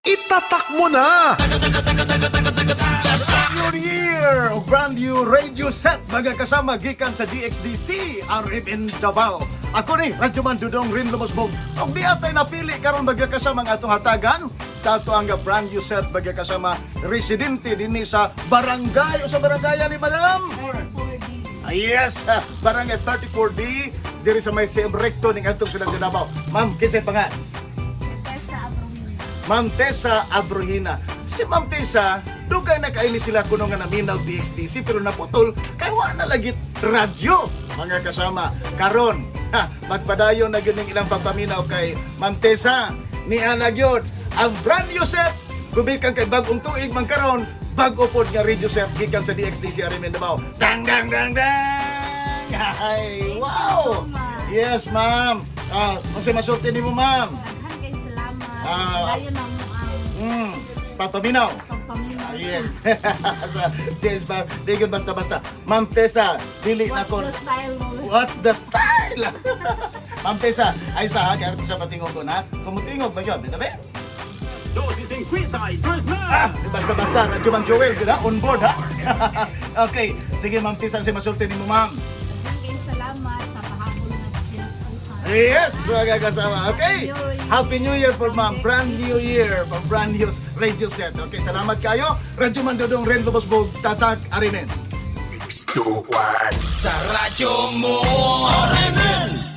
itatak mo na! New Year! O brand new radio set mga kasama gikan sa DXDC RMN Davao. Ako ni Radyo Man Dudong Rin Lumusbog. Og di atay napili karon mga kasama ang atong hatagan sa ato ang brand new set mga kasama residente dinhi sa barangay o sa barangayan ni Madam. Yes, barangay 34D diri sa may CM Recto ning atong Silang Davao. Ma'am, kinsay pangan? Ma'am Tessa Abrojina. Si Ma'am Tessa, dugay na kaili sila kuno nga naminaw DXTC pero naputol kay wa na lagit radyo. Mga kasama, karon magpadayon na gyud ning ilang pagpaminaw kay Ma'am Tessa ni ana gyud ang brand new set gumikan kay bag-ong tuig man karon bag-o pod nga radio set gikan sa DXTC RMN Davao. Dang dang dang dang. Ay, wow. Yes, ma'am. Kasi masulti nimo, ma'am. Kay salamat. Ah. Dayon na mo ang Papaminaw. pagpaminaw. Yes. Yes, ba? Di yun basta-basta. Ma'am Tessa, dili na What's ko. the style mo? What's the style? Ma'am Tessa, ay sa ha, kaya siya patingog ko na. Kumutingog ba yun? Binabi? Basta-basta, Radyo Man Joel, gina? On board, ha? Okay, sige Ma'am Tessa, si masulti ni mo, ma'am. Kay salamat sa pahabol na kinasuhan. Yes, mga kasama. Okay. Happy New Year for ma'am. Brand new year for brand new radio set. Okay, salamat kayo. Radyo Man Dudong Ren Lubosbog, Tatak Arimen. Stuwan. Sa radyo mo, RMN